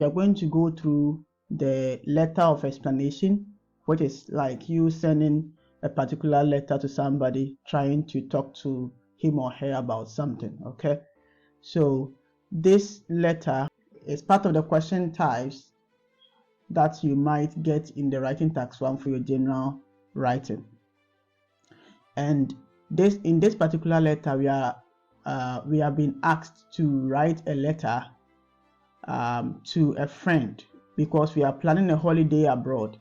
we are going to go through the letter of explanation, which is like you sending a particular letter to somebody trying to talk to him or her about something. Okay, so this letter is part of the question types that you might get in the writing tax 1 for your general writing. And in this particular letter, we have been asked to write a letter to a friend, because we are planning a holiday abroad,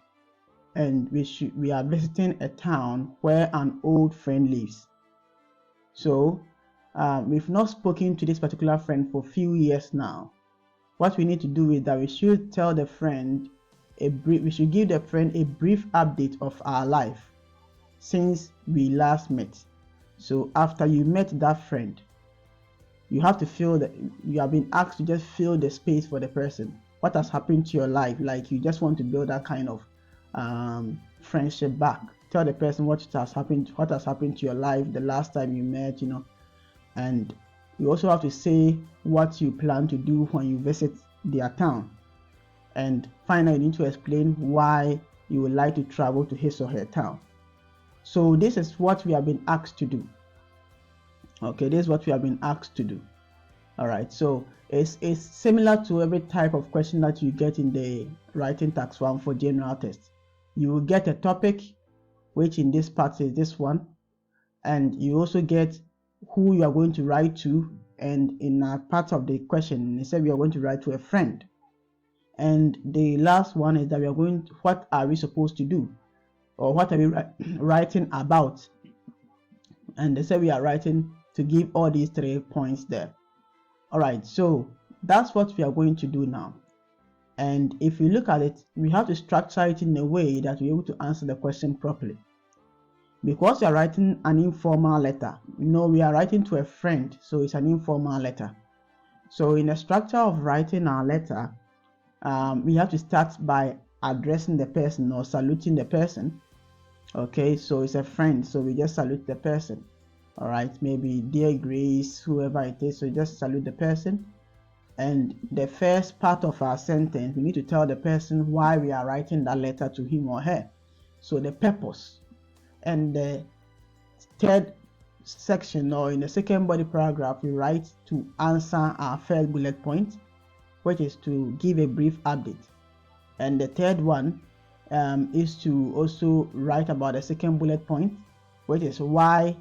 and we are visiting a town where an old friend lives. So we've not spoken to this particular friend for a few years now. What we need to do is that we should tell the friend we should give the friend a brief update of our life since we last met. So after you met that friend, you have to feel that you have been asked to just fill the space for the person. What has happened to your life? Like, you just want to build that kind of friendship back. Tell the person what has happened to your life the last time you met, and you also have to say what you plan to do when you visit their town. And finally, you need to explain why you would like to travel to his or her town. So this is what we have been asked to do. Okay, this is what we have been asked to do. All right, so it's similar to every type of question that you get in the writing tax 1 for general test. You will get a topic, which in this part is this one, and you also get who you are going to write to. And in a part of the question, they said we are going to write to a friend. And the last one is that what are we supposed to do, or what are we writing about? And they said we are writing to give all these 3 points there. All right, so that's what we are going to do now. And if you look at it, we have to structure it in a way that we're able to answer the question properly. Because we are writing an informal letter, we are writing to a friend, so it's an informal letter. So in the structure of writing our letter, we have to start by addressing the person or saluting the person. Okay, so it's a friend, so we just salute the person. All right, maybe dear Grace, whoever it is, so just salute the person. And the first part of our sentence, we need to tell the person why we are writing that letter to him or her. So the purpose. And the third section, or in the second body paragraph, we write to answer our first bullet point, which is to give a brief update. And the third one is to also write about the second bullet point, which is why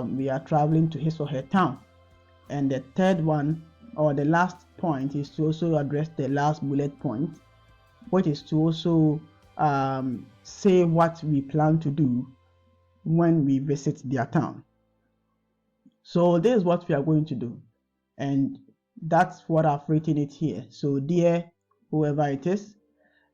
we are traveling to his or her town. And the third one, or the last point, is to also address the last bullet point, which is to also say what we plan to do when we visit their town. So this is what we are going to do, and that's what I've written it here. So dear whoever it is,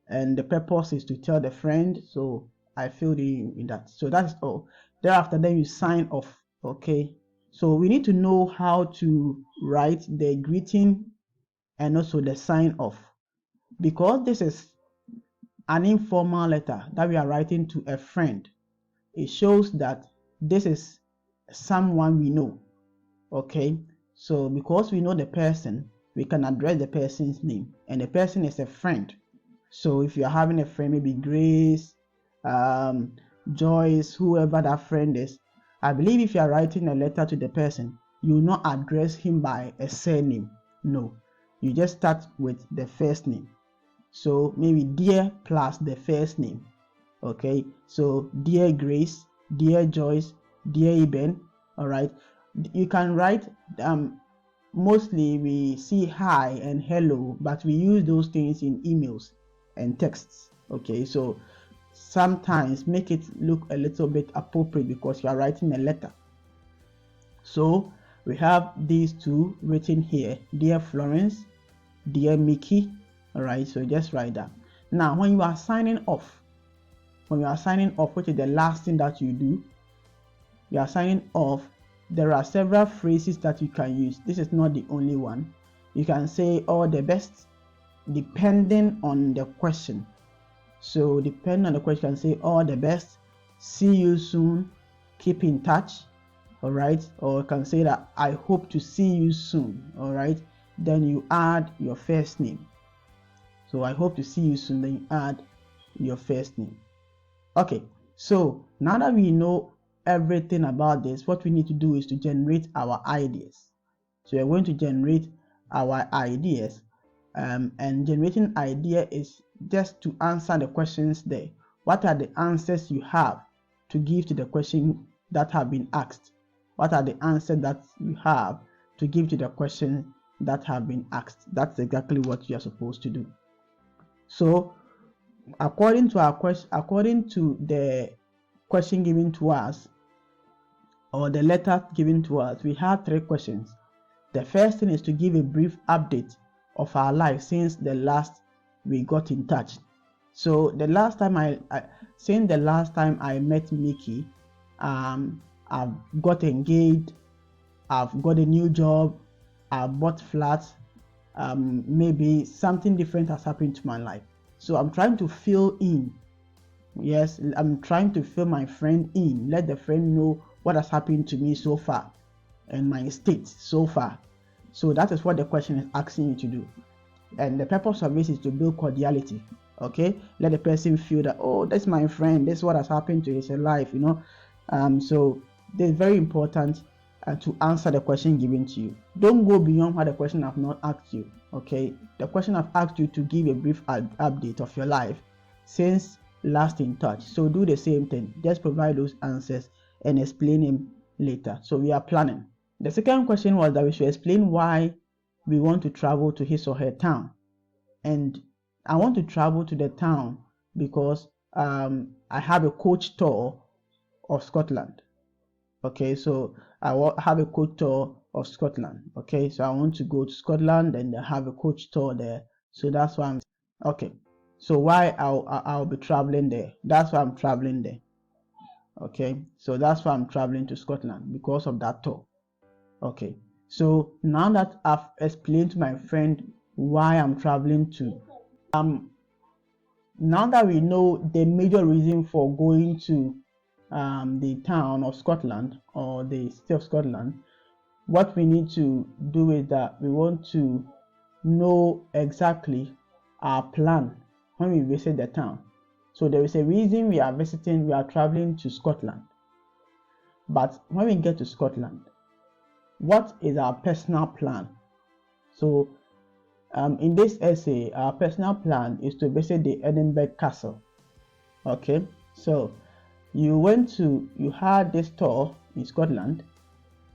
and the purpose is to tell the friend, so I filled in that. So that's all. Thereafter, then you sign off. Okay, so we need to know how to write the greeting and also the sign off, because this is an informal letter that we are writing to a friend. It shows that this is someone we know. Okay, so because we know the person, we can address the person's name, and the person is a friend. So if you're having a friend, maybe Grace, Joyce, whoever that friend is, I believe if you are writing a letter to the person, you will not address him by a surname. No, you just start with the first name. So maybe dear plus the first name. Okay, so dear Grace, dear Joyce, dear Eben. All right, you can write mostly we see hi and hello, but we use those things in emails and texts. Okay, so sometimes make it look a little bit appropriate because you are writing a letter. So we have these two written here, dear Florence, dear Mickey. All right, so just write that. Now when you are signing off, which is the last thing that you do, you are signing off, there are several phrases that you can use. This is not the only one. You can say all the best depending on the question. So depending on the question, you can say all the best, see you soon, keep in touch. All right, or you can say that I hope to see you soon. All right, then you add your first name. So I hope to see you soon. Then you add your first name. Okay, so now that we know everything about this, what we need to do is to generate our ideas. So we're going to generate our ideas, and generating idea is just to answer the questions there. What are the answers you have to give to the question that have been asked? What are the answers that you have to give to the question that have been asked? That's exactly what you are supposed to do. So according to the question given to us, or the letter given to us, we have 3 questions. The first thing is to give a brief update of our life since the last we got in touch. So the last time since the last time I met Mickey, I've got engaged, I've got a new job, I've bought flats, maybe something different has happened to my life. So I'm trying to fill in. Yes, I'm trying to fill my friend in, let the friend know what has happened to me so far and my state so far. So that is what the question is asking you to do. And the purpose of this is to build cordiality. Okay, let the person feel that, oh, that's my friend, this is what has happened to his life, you know. So it's very important to answer the question given to you. Don't go beyond what the question have not asked you. Okay, the question have asked you to give a brief update of your life since last in touch. So do the same thing, just provide those answers and explain them later. So we are planning. The second question was that we should explain why we want to travel to his or her town. And I want to travel to the town because I have a coach tour of Scotland. Okay, so I have a coach tour of Scotland. Okay, so I want to go to Scotland and have a coach tour there. So that's why I'm okay. So why I'll be traveling there? That's why I'm traveling there. Okay, so that's why I'm traveling to Scotland, because of that tour. Okay, so now that I've explained to my friend why I'm traveling to, now that we know the major reason for going to the town of Scotland or the state of Scotland, what we need to do is that we want to know exactly our plan when we visit the town. So there is a reason we are traveling to Scotland. But when we get to Scotland, what is our personal plan? So in this essay, our personal plan is to visit the Edinburgh Castle. Okay, so you had this tour in Scotland,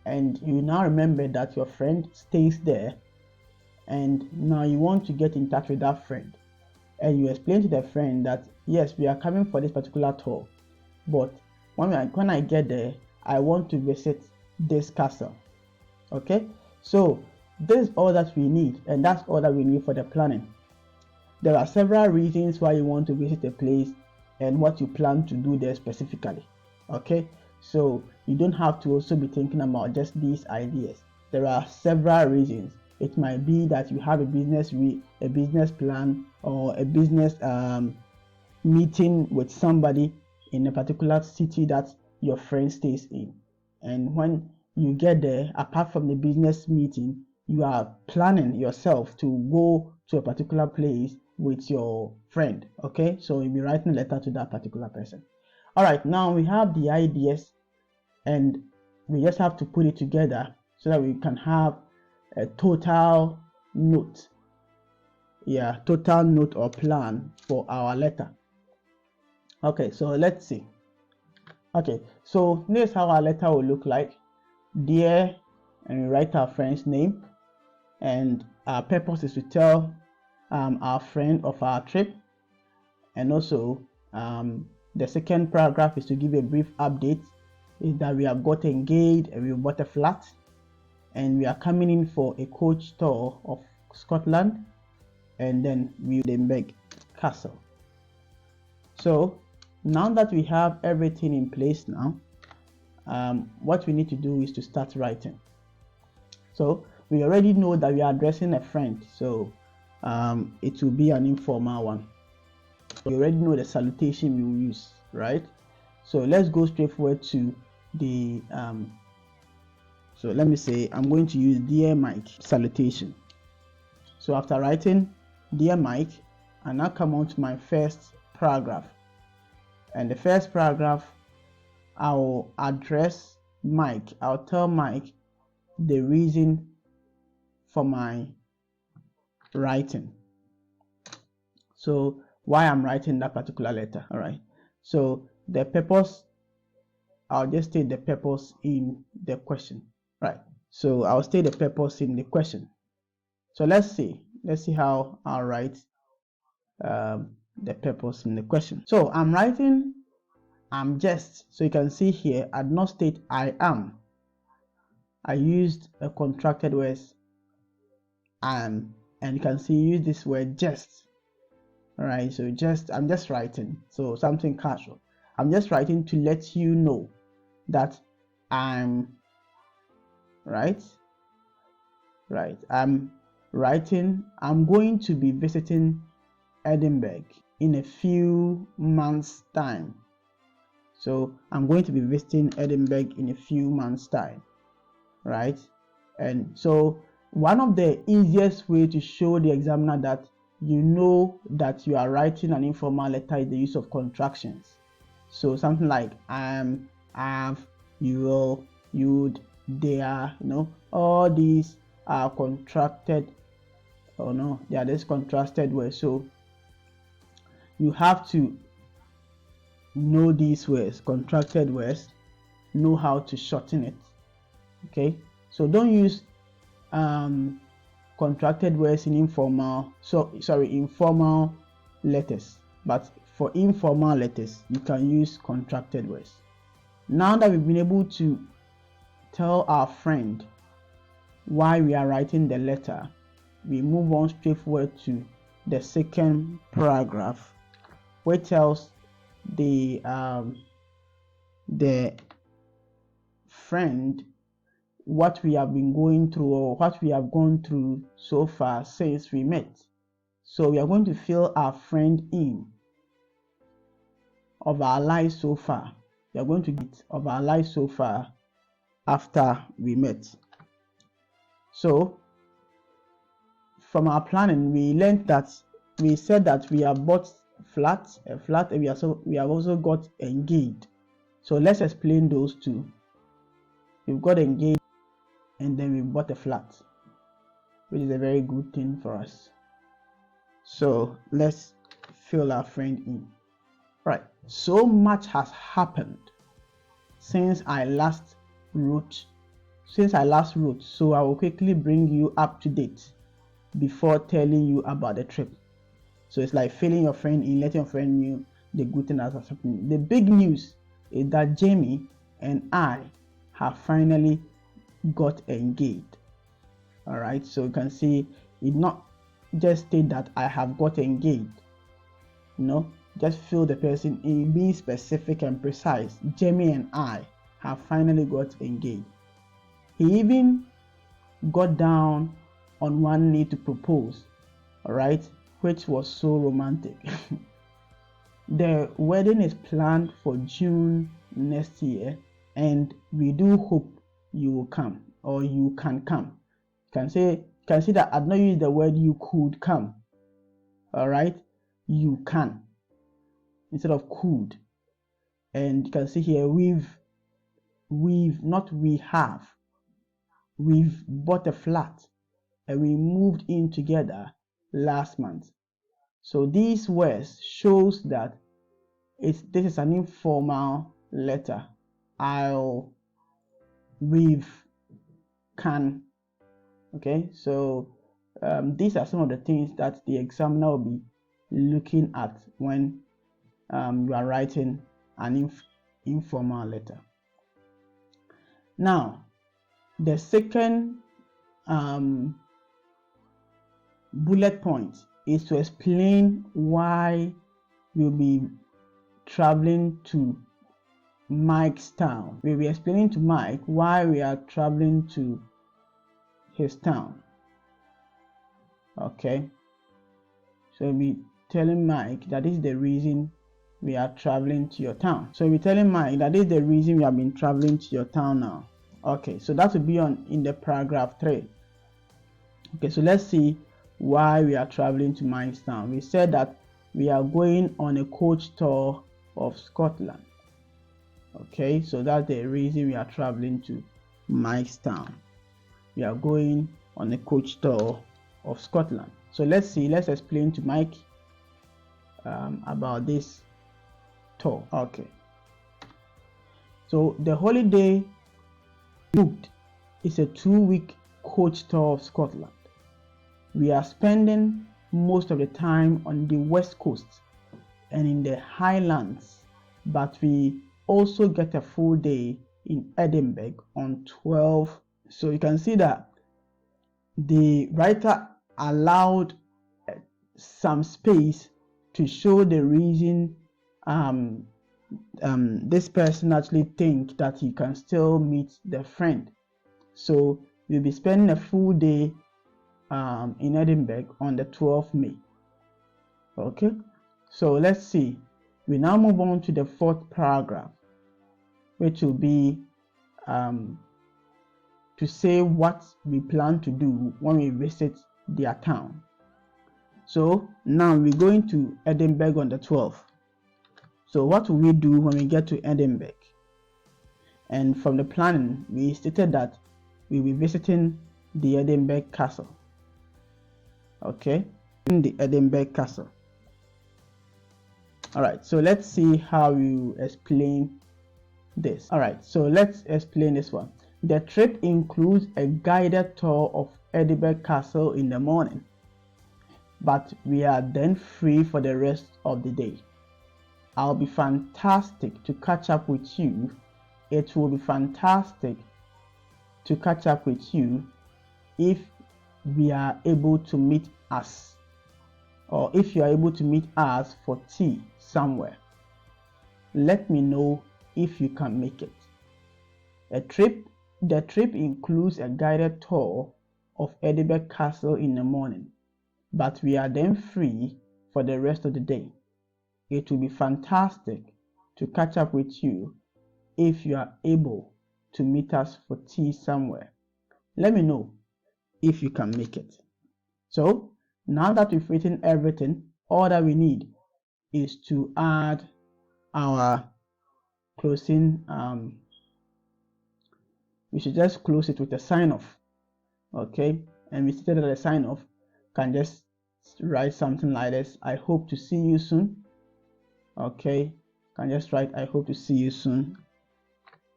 and you now remember that your friend stays there, and now you want to get in touch with that friend, and you explain to the friend that yes, we are coming for this particular tour, but when I get there, I want to visit this castle. Okay, so this is all that we need, and that's all that we need for the planning. There are several reasons why you want to visit a place and what you plan to do there specifically. Okay, so you don't have to also be thinking about just these ideas. There are several reasons. It might be that you have a business plan or a business meeting with somebody in a particular city that your friend stays in, and when you get there, apart from the business meeting, you are planning yourself to go to a particular place with your friend. Okay, so you'll be writing a letter to that particular person. All right, now we have the ideas, and we just have to put it together so that we can have a total note. Total note or plan for our letter. Okay, so let's see. Okay, so this is how our letter will look like. Dear, and we write our friend's name, and our purpose is to tell our friend of our trip, and also the second paragraph is to give a brief update, is that we have got engaged and we bought a flat, and we are coming in for a coach tour of Scotland, and then we Edinburgh Castle. So now that we have everything in place now, what we need to do is to start writing. So we already know that we are addressing a friend, so it will be an informal one. You already know the salutation we will use, right? So let's go straight forward to the so let me say I'm going to use Dear Mike salutation. So after writing Dear Mike, I now come on to my first paragraph, and the first paragraph I will address Mike. I'll tell Mike the reason for my writing, so why I'm writing that particular letter. All right, so the purpose, I'll just state the purpose in the question. Right, so I'll state the purpose in the question. So let's see how I'll write the purpose in the question. So I'm writing I'm just, so you can see here I did not state I am. I used a contracted word am, and you can see use this word just. All right, so just, I'm just writing, so something casual. I'm just writing to let you know that I'm right. I'm writing I'm going to be visiting Edinburgh in a few months time. So I'm going to be visiting Edinburgh in a few months time, right? And so one of the easiest way to show the examiner that you know that you are writing an informal letter is the use of contractions. So something like am, have, you will, you'd, they are, all these are contracted, they are this contrasted words. So you have to know these words, contracted words, know how to shorten it. Okay, so don't use contracted words in informal letters, but for informal letters you can use contracted words. Now that we've been able to tell our friend why we are writing the letter, we move on straightforward to the second paragraph, which tells the friend what we have been going through, or what we have gone through so far since we met. So we are going to fill our friend in of our lives so far. We are going to get of our lives so far after we met. So from our planning, we learned that we said that we have bought a flat, and we have also got engaged. So let's explain those two. We've got engaged and then we bought a flat, which is a very good thing for us. So let's fill our friend in. Right, so much has happened since I last wrote, so I will quickly bring you up to date before telling you about the trip. So it's like filling your friend in, letting your friend know the good thing that has happened. The big news is that Jamie and I have finally got engaged. All right, so you can see it not just state that I have got engaged. Just fill the person in, being specific and precise. Jamie and I have finally got engaged. He even got down on one knee to propose. All right, which was so romantic. The wedding is planned for June next year, and we do hope you will come, or you can come. You can see that I've not used the word you could come. All right, you can instead of could. And you can see here we've bought a flat and we moved in together last month. So these words shows that this is an informal letter. We've, can. Okay, so these are some of the things that the examiner will be looking at when you are writing an informal letter. Now, the second bullet point is to explain why we'll be traveling to Mike's town. We'll be explaining to Mike why we are traveling to his town. Okay, so we'll be telling Mike that this is the reason we are traveling to your town. So we're telling Mike that this is the reason we have been traveling to your town now. Okay, so that will be in the paragraph 3. Okay, so let's see why we are traveling to Mikestown. We said that we are going on a coach tour of Scotland. Okay, so that's the reason we are traveling to Mikestown. We are going on a coach tour of Scotland. So let's explain to Mike about this tour. Okay, so the holiday booked is a 2-week coach tour of Scotland. We are spending most of the time on the west coast and in the Highlands, but we also get a full day in Edinburgh on 12. So you can see that the writer allowed some space to show the reason this person actually think that he can still meet the friend. So we'll be spending a full day in Edinburgh on the 12th May. Okay, so let's see. We now move on to the 4th paragraph, which will be to say what we plan to do when we visit their town. So now we're going to Edinburgh on the 12th. So what will we do when we get to Edinburgh? And from the planning, we stated that we'll be visiting the Edinburgh Castle. Okay, in the Edinburgh Castle. All right, so let's see how you explain this. All right, so let's explain this one. The trip includes a guided tour of Edinburgh Castle in the morning, but we are then free for the rest of the day. I'll be fantastic to catch up with you. It will be fantastic to catch up with you if we are able to meet us, or if you are able to meet us for tea somewhere. Let me know if you can make it. The trip includes a guided tour of Edinburgh Castle in the morning, but we are then free for the rest of the day. It will be fantastic to catch up with you if you are able to meet us for tea somewhere. Let me know if you can make it. So now that we've written everything, all that we need is to add our closing. We should just close it with a sign off. Okay, and we stated that a sign off can just write something like this: I hope to see you soon. Okay, can just write I hope to see you soon,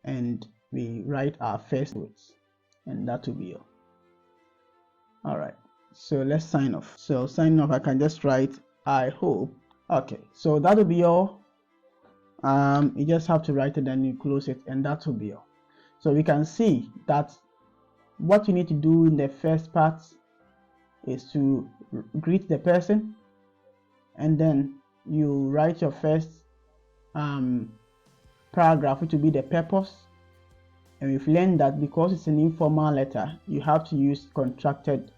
and we write our first words, and that will be all. All right, so let's sign off. So sign off, I can just write I hope. Okay, so that will be all. You just have to write it, then you close it, and that will be all. So we can see that what you need to do in the first part is to greet the person, and then you write your first paragraph, which will be the purpose. And we've learned that because it's an informal letter, you have to use contracted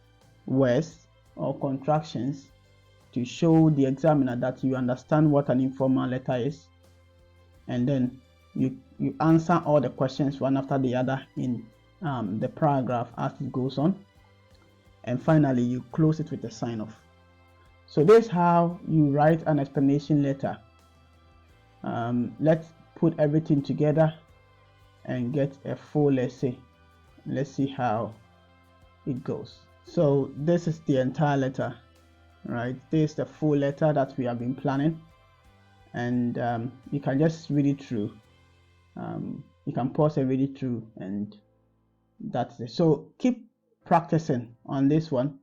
words or contractions to show the examiner that you understand what an informal letter is. And then you answer all the questions one after the other in the paragraph as it goes on. And finally, you close it with a sign off. So this is how you write an explanation letter. Let's put everything together and get a full essay. Let's see how it goes. So this is the entire letter, right? This is the full letter that we have been planning, and you can just read it through. You can pause and read it through, and that's it. So keep practicing on this one.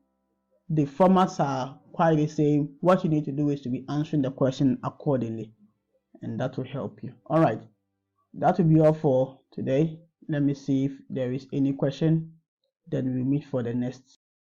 The formats are quite the same. What you need to do is to be answering the question accordingly, and that will help you. All right, that will be all for today. Let me see if there is any question, then we meet for the next